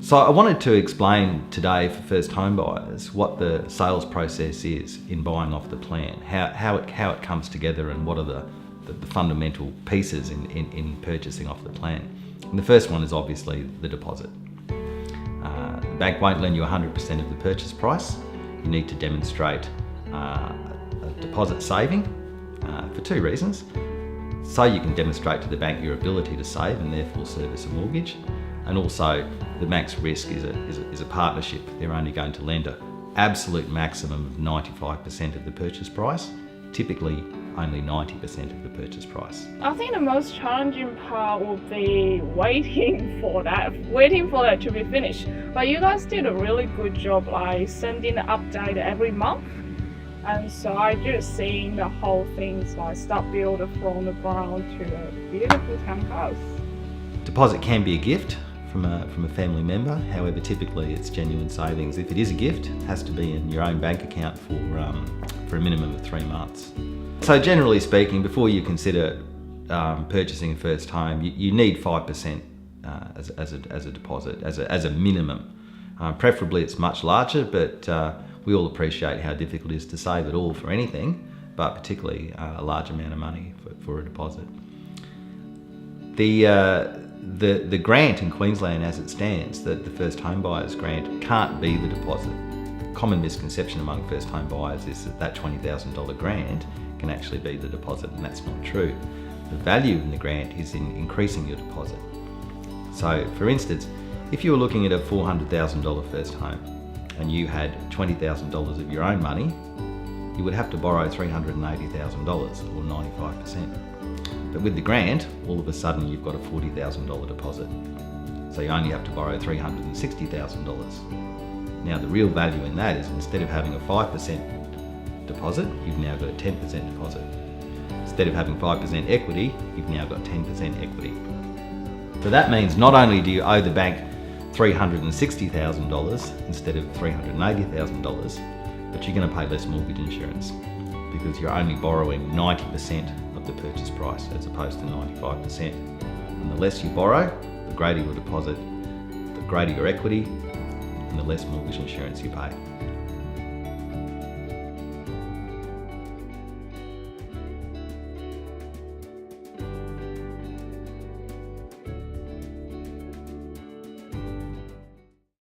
So I wanted to explain today for first home buyers what the sales process is in buying off the plan, how it comes together and what are the fundamental pieces in purchasing off the plan. And the first one is obviously the deposit. The bank won't lend you 100% of the purchase price. You need to demonstrate a deposit saving for two reasons. So you can demonstrate to the bank your ability to save and therefore service a mortgage. And also the bank's risk is a partnership. They're only going to lend an absolute maximum of 95% of the purchase price, typically only 90% of the purchase price. I think the most challenging part will be waiting for that to be finished. But you guys did a really good job, like sending an update every month. And so I just seeing the whole thing, so I start building from the ground to a beautiful townhouse. Deposit can be a gift from a family member. However, typically it's genuine savings. If it is a gift, it has to be in your own bank account for a minimum of 3 months. So generally speaking, before you consider purchasing a first home, you need 5% as a deposit, as a minimum. Preferably it's much larger, but we all appreciate how difficult it is to save at all for anything, but particularly a large amount of money for a deposit. The grant in Queensland as it stands, the first home buyers grant, can't be the deposit. Common misconception among first home buyers is that $20,000 grant can actually be the deposit, and that's not true. The value in the grant is in increasing your deposit. So for instance, if you were looking at a $400,000 first home and you had $20,000 of your own money, you would have to borrow $380,000 or 95%. But with the grant, all of a sudden you've got a $40,000 deposit. So you only have to borrow $360,000. Now the real value in that is instead of having a 5% deposit, you've now got a 10% deposit. Instead of having 5% equity, you've now got 10% equity. So that means not only do you owe the bank $360,000 instead of $380,000, but you're going to pay less mortgage insurance because you're only borrowing 90% of the purchase price as opposed to 95%. And the less you borrow, the greater your deposit, the greater your equity, and the less mortgage insurance you pay.